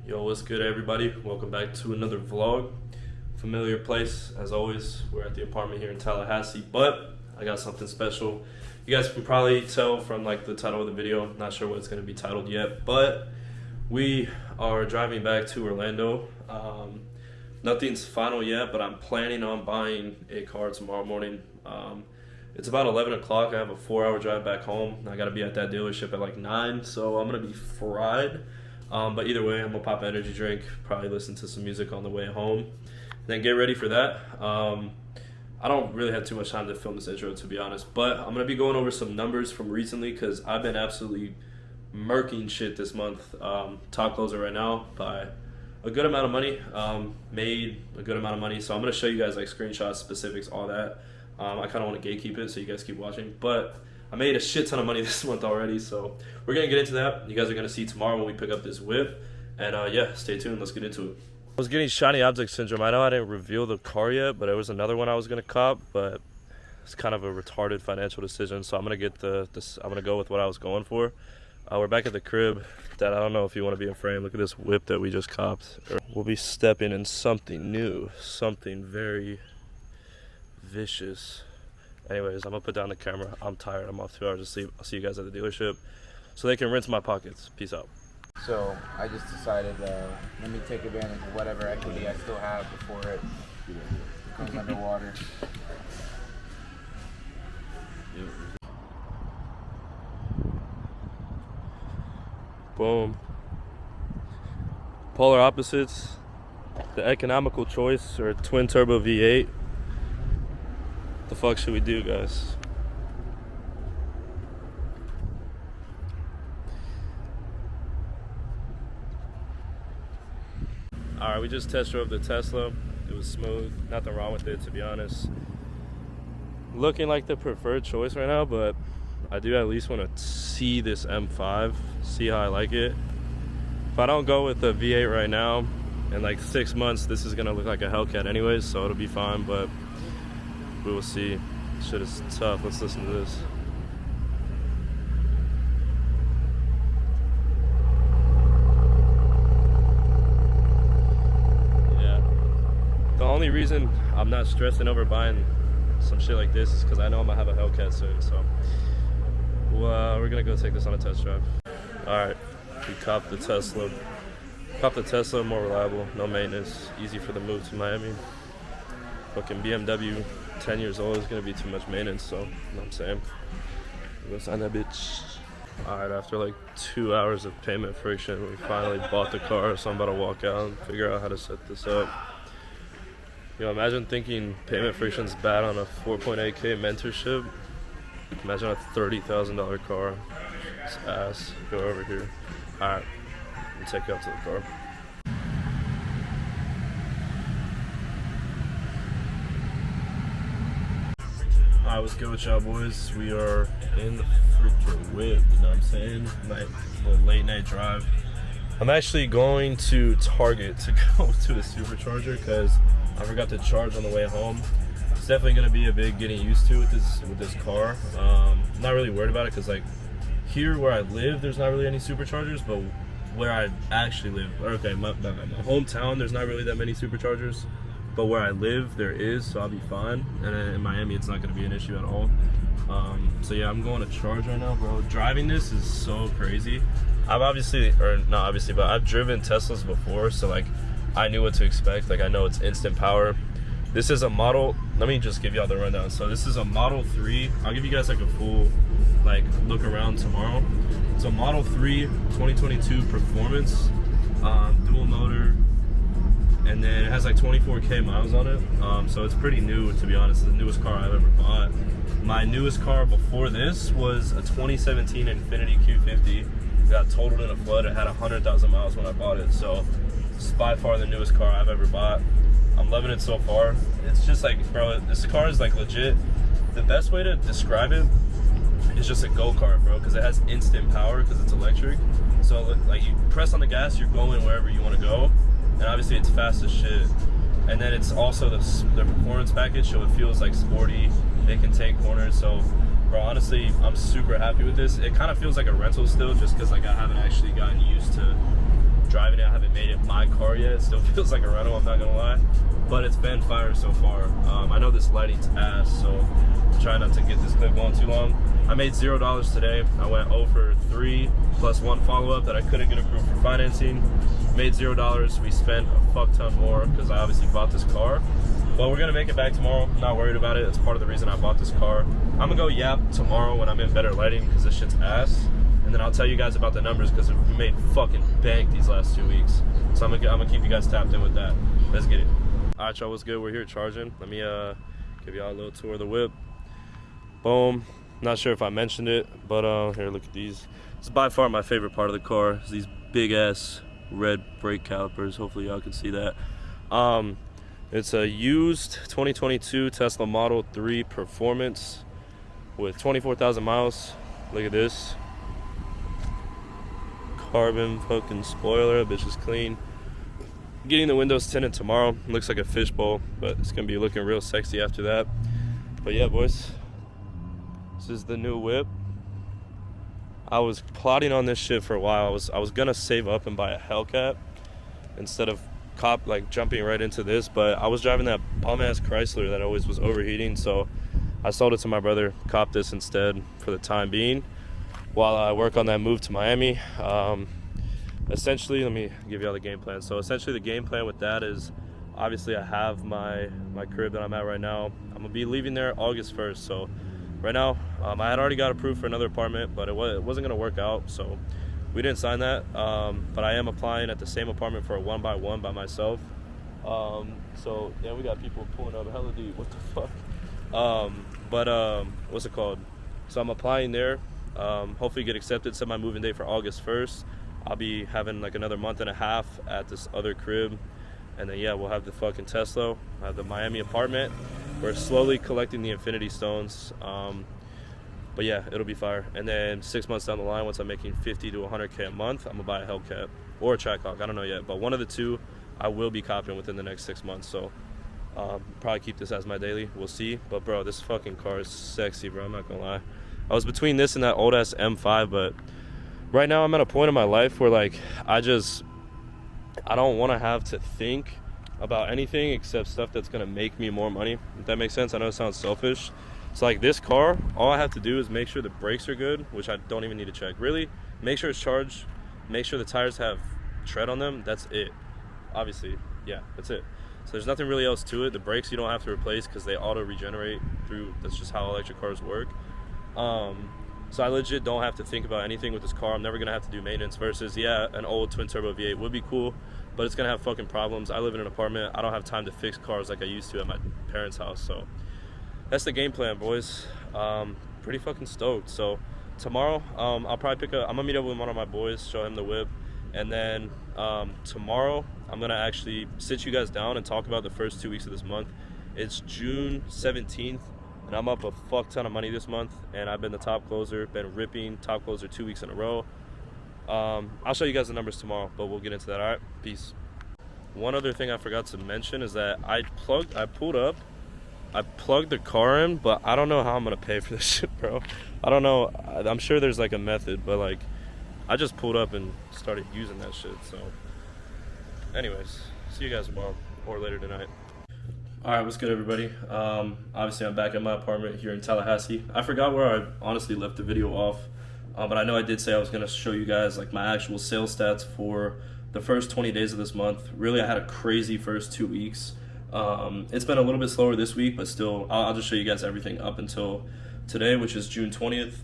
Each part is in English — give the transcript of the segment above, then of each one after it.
Yo, what's good, everybody? Welcome back to another vlog. Familiar place, as always. We're at the apartment here in Tallahassee, but I got something special. You guys can probably tell from like the title of the video. Not sure what it's going to be titled yet, but we are driving back to Orlando. Nothing's final yet, but I'm planning on buying a car tomorrow morning. It's about 11 o'clock. I have a 4-hour drive back home. I got to be at that dealership at like 9, so I'm going to be fried. But either way, I'm going to pop an energy drink, probably listen to some music on the way home, and then get ready for that. I don't really have too much time to film this intro, to be honest, but I'm going to be going over some numbers from recently because I've been absolutely murking shit this month. Top closer right now by a good amount of money, made a good amount of money, so I'm going to show you guys like screenshots, specifics, all that. I kind of want to gatekeep it so you guys keep watching, but I made a shit ton of money this month already, so we're going to get into that. You guys are going to see tomorrow when we pick up this whip. And yeah, stay tuned. Let's get into it. I was getting shiny object syndrome. I know I didn't reveal the car yet, but there was another one I was going to cop, but it's kind of a retarded financial decision, so I'm going to get I'm going to go with what I was going for. We're back at the crib. Dad, I don't know if you want to be in frame. Look at this whip that we just copped. We'll be stepping in something new, something very vicious. Anyways, I'm going to put down the camera. I'm tired. I'm off 2 hours of sleep. I'll see you guys at the dealership so they can rinse my pockets. Peace out. So I just decided, let me take advantage of whatever equity I still have before it goes underwater. Boom. Polar opposites. The economical choice or twin turbo V8. The fuck should we do, guys? Alright, we just test drove the Tesla. It was smooth. Nothing wrong with it, to be honest. Looking like the preferred choice right now, but I do at least want to see this M5, see how I like it. If I don't go with the V8 right now, in like 6 months, this is gonna look like a Hellcat anyways, so it'll be fine, but we will see. Shit is tough. Let's listen to this. Yeah. The only reason I'm not stressing over buying some shit like this is because I know I'm gonna have a Hellcat soon. So we're gonna go take this on a test drive. All right, we copped the Tesla. Copped the Tesla, more reliable, no maintenance, easy for the move to Miami. Fucking BMW, 10 years old, is gonna be too much maintenance, so you know what I'm saying. We're gonna sign that bitch. Alright, after like 2 hours of payment friction, we finally bought the car, so I'm about to walk out and figure out how to set this up. You know, imagine thinking payment friction's bad on a 4.8K mentorship. Imagine a $30,000 car. It's ass. Go over here. Alright, I'll take you out to the car. Alright, what's good with y'all boys? We are in the freaking whip, you know what I'm saying? My little late night drive. I'm actually going to Target to go to the supercharger because I forgot to charge on the way home. It's definitely going to be a big getting used to with this car. I'm not really worried about it because like here where I live, there's not really any superchargers, but where I actually live, okay, my hometown, there's not really that many superchargers. But where I live, there is, so I'll be fine. And in Miami, it's not going to be an issue at all. So yeah, I'm going to charge right now, bro. Driving this is so crazy. I've I've driven Teslas before, so like I knew what to expect. Like I know it's instant power. This is a model. Let me just give y'all the rundown. So this is a Model 3. I'll give you guys like a full like look around tomorrow. It's a Model 3 2022 Performance, dual motor. And then it has like 24K miles on it, so it's pretty new, to be honest. It's the newest car I've ever bought. My newest car before this was a 2017 Infiniti Q50. It got totaled in a flood. It had 100,000 miles when I bought it, so it's by far the newest car I've ever bought. I'm loving it so far. It's just like, bro, this car is like legit. The best way to describe it is just a go-kart, bro, because it has instant power because it's electric. So like you press on the gas, you're going wherever you want to go. And obviously it's fast as shit. And then it's also the performance package, so it feels like sporty. It can take corners. So, bro, honestly, I'm super happy with this. It kind of feels like a rental still, just because like I haven't actually gotten used to driving it. I haven't made it my car yet. It still feels like a rental, I'm not gonna lie. But it's been fire so far. I know this lighting's ass, so try not to get this clip going too long. I made $0 today. I went 0 for 3 plus 1 follow-up that I couldn't get approved for financing. Made $0. We spent a fuck ton more because I obviously bought this car. But we're gonna make it back tomorrow. I'm not worried about it. It's part of the reason I bought this car. I'm gonna go yap tomorrow when I'm in better lighting because this shit's ass. And then I'll tell you guys about the numbers because we made fucking bank these last 2 weeks. So I'm gonna keep you guys tapped in with that. Let's get it. All right, y'all, what's good? We're here charging. Let me give y'all a little tour of the whip. Boom. Not sure if I mentioned it, but here, look at these. It's by far my favorite part of the car. It's these big ass red brake calipers. Hopefully y'all can see that. It's a used 2022 Tesla Model 3 Performance with 24,000 miles. Look at this. Carbon fucking spoiler. Bitch is clean. Getting the windows tinted tomorrow. Looks like a fishbowl, but it's gonna be looking real sexy after that. But yeah, boys, this is the new whip. I was plotting on this shit for a while. I was gonna save up and buy a Hellcat instead of jumping right into this, but I was driving that bum ass Chrysler that always was overheating, so I sold it to my brother, copped this instead for the time being while I work on that move to Miami. Essentially, let me give you all the game plan. So essentially the game plan with that is, obviously I have my crib that I'm at right now. I'm gonna be leaving there August 1st. So right now, I had already got approved for another apartment, but it wasn't gonna work out, so we didn't sign that. But I am applying at the same apartment for a 1x1 by myself. So yeah, we got people pulling up hella deep. What the fuck? What's it called? So I'm applying there. Hopefully get accepted. Set my moving date for August 1st. I'll be having like another month and a half at this other crib, and then yeah, we'll have the fucking Tesla, have the Miami apartment. We're slowly collecting the Infinity Stones, but yeah, it'll be fire. And then 6 months down the line, once I'm making 50 to 100K a month, I'm gonna buy a Hellcat or a Trackhawk. I don't know yet, but one of the two I will be copying within the next 6 months. So probably keep this as my daily. We'll see. But bro, this fucking car is sexy, bro. I'm not gonna lie. I was between this and that old ass M5, but right now I'm at a point in my life where like I don't want to have to think about anything except stuff that's gonna make me more money, if that makes sense. I know it sounds selfish. So like this car, all I have to do is make sure the brakes are good, which I don't even need to check. Really, make sure it's charged, make sure the tires have tread on them. That's it. Obviously, yeah, that's it. So there's nothing really else to it. The brakes you don't have to replace because they auto regenerate through. That's just how electric cars work. So I legit don't have to think about anything with this car. I'm never gonna have to do maintenance versus, yeah, an old twin turbo V8 would be cool, but it's gonna have fucking problems. I live in an apartment. I don't have time to fix cars like I used to at my parents' house. So that's the game plan, boys. Pretty fucking stoked. So tomorrow, I'll probably I'm gonna meet up with one of my boys, show him the whip, and then tomorrow I'm gonna actually sit you guys down and talk about the first 2 weeks of this month. It's June 17th. And I'm up a fuck ton of money this month, and I've been the top closer, been ripping top closer 2 weeks in a row. I'll show you guys the numbers tomorrow, but we'll get into that. All right, peace. One other thing I forgot to mention is that I plugged the car in, but I don't know how I'm gonna pay for this shit, bro. I don't know. I'm sure there's like a method, but like I just pulled up and started using that shit. So anyways, see you guys tomorrow or later tonight. All right, what's good, everybody? Obviously, I'm back at my apartment here in Tallahassee. I forgot where I honestly left the video off, but I know I did say I was going to show you guys like my actual sales stats for the first 20 days of this month. Really, I had a crazy first 2 weeks. It's been a little bit slower this week, but still, I'll just show you guys everything up until today, which is June 20th.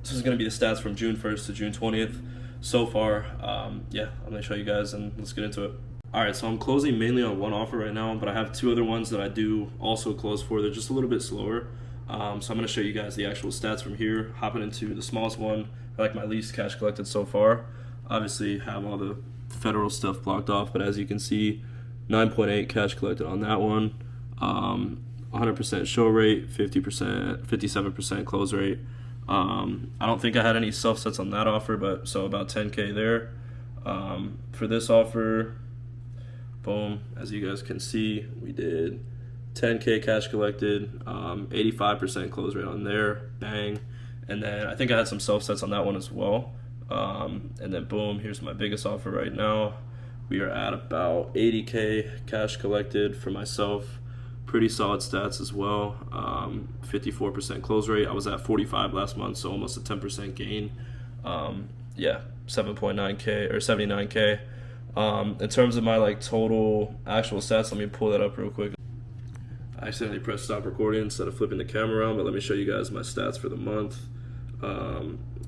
This is going to be the stats from June 1st to June 20th so far. Yeah, I'm going to show you guys, and let's get into it. All right, so I'm closing mainly on one offer right now, but I have 2 other ones that I do also close for. They're just a little bit slower. So I'm gonna show you guys the actual stats from here. Hopping into the smallest one, like my least cash collected so far. Obviously have all the federal stuff blocked off, but as you can see, 9.8 cash collected on that one. 100% show rate, 50%, 57% close rate. I don't think I had any self sets on that offer, but so about 10K there. For this offer, boom, as you guys can see, we did 10K cash collected, 85% close rate on there, bang. And then I think I had some self sets on that one as well. And then boom, here's my biggest offer right now. We are at about 80K cash collected for myself. Pretty solid stats as well. 54% close rate. I was at 45 last month, so almost a 10% gain. Yeah, 7.9K or 79K. In terms of my like total actual stats, let me pull that up real quick. I accidentally pressed stop recording instead of flipping the camera around, but let me show you guys my stats for the month.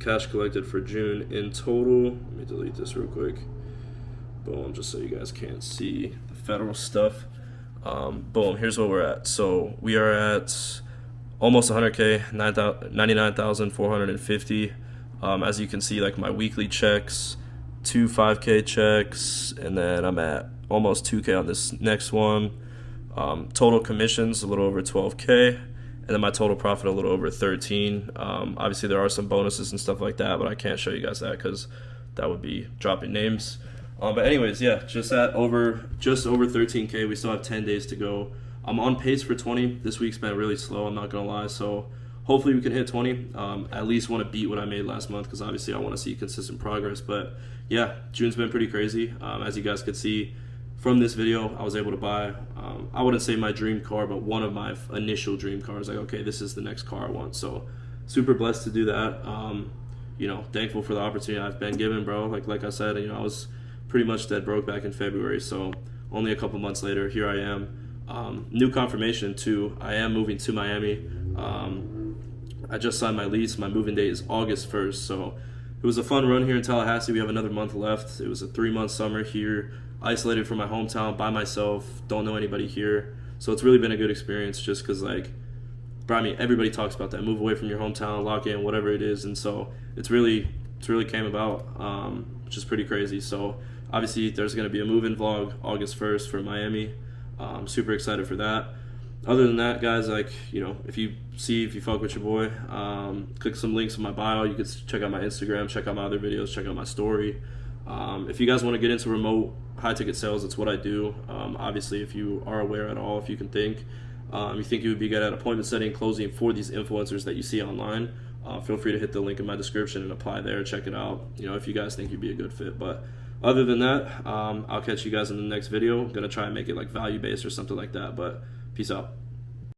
Cash collected for June in total. Let me delete this real quick. Boom, just so you guys can't see the federal stuff. Boom, here's what we're at. So we are at almost 100K, 99,450. As you can see, like my weekly checks, 2 5K checks, and then I'm at almost 2K on this next one. Total commissions a little over 12K, and then my total profit a little over 13. Obviously there are some bonuses and stuff like that, but I can't show you guys that because that would be dropping names. But anyways, yeah, just over 13K. We still have 10 days to go. I'm on pace for 20. This week's been really slow, I'm not gonna lie, so hopefully we can hit 20. At least want to beat what I made last month because obviously I want to see consistent progress. But yeah, June's been pretty crazy. As you guys could see from this video, I was able to buy, I wouldn't say my dream car, but one of my initial dream cars. Like, okay, this is the next car I want. So super blessed to do that. You know, thankful for the opportunity I've been given, bro. Like I said, you know, I was pretty much dead broke back in February. So only a couple months later, here I am. New confirmation too. I am moving to Miami. I just signed my lease. My moving date is August 1st. So it was a fun run here in Tallahassee. We have another month left. It was a 3-month summer here, isolated from my hometown by myself. Don't know anybody here. So it's really been a good experience just because, like, bro, I mean, everybody talks about that. Move away from your hometown, lock in, whatever it is. And so it's really came about, which is pretty crazy. So obviously there's going to be a move-in vlog August 1st for Miami. Super excited for that. Other than that, guys, like, you know, if you fuck with your boy, click some links in my bio. You can check out my Instagram, check out my other videos, check out my story. If you guys want to get into remote high-ticket sales, it's what I do. Obviously, if you are aware at all, if you can think, you think you would be good at appointment setting, closing for these influencers that you see online, feel free to hit the link in my description and apply there. Check it out, you know, if you guys think you'd be a good fit. But other than that, I'll catch you guys in the next video. I'm going to try and make it like value-based or something like that, but peace out.